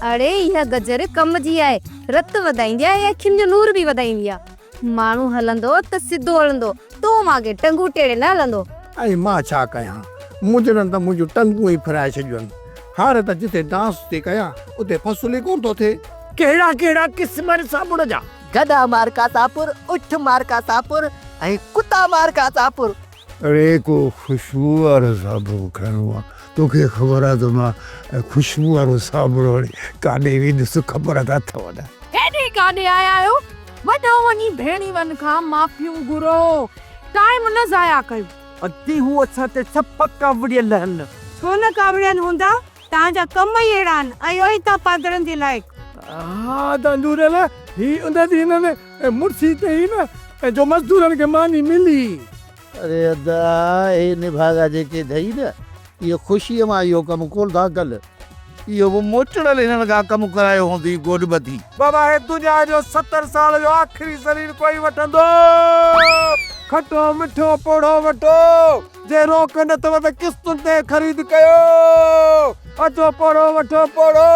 अरे यह गजर कम जी आहे, रत वधाईंदी आहे, अखियुनि जो नूर बि वधाईंदी आहे। माण्हू हलंदो त सिधो हलंदो, तो मागे टंगू टेड़े न हलंदो। ऐं मां छा कयां, मुंजरनि त मुंहिंजूं टंगूं ई फिराए छॾियूं। हाणे त जिते डांस थी कयां उते फसुली कोन थो थिए। कहिड़ा कहिड़ा क़िस्म साबुण जा? गदा मार्का सापुर, उठ मार्का सापुर ऐं कुता मार्का सापुर। अरे को खुशबू वारो साबुण खणो आहे, तोखे ख़बर आहे त मां खुशबू वारो साबुण वरी काॾे वेंदुसि ख़बर त अथव न। हेॾे काॾे आया आहियो? वॾो वञी भेणी वन खां माफ़ियूं घुरो, टाइम न ज़ाया कयो। अधी हू असां ते सभु कावड़ियल आहिनि। छो न कावड़ियल हूंदा? तव्हांजा कम ई अहिड़ा आहिनि ऐं इहो ई त पादरनि जे लाइक़ु। हा तंदूरल ही उन दिन ने मुर्सी ते ही न जो मजदूरन के मानी मिली। अरे अदा ए निभागा जेके दई न इहो ख़ुशीअ मां इहो कमु कोन था कनि। इहो बि मोचड़ल हिननि खां कमु करायो हूंदी गोॾबधी। बाबा हे दुनिया जो 70 साल जो आख़िरी शरीर कोई वठंदो। खटो मिठो पोड़ो वठो, जे रोक न अथव त किस्तुनि ते ख़रीद कयो। अचो पोड़ो वठो पोड़ो।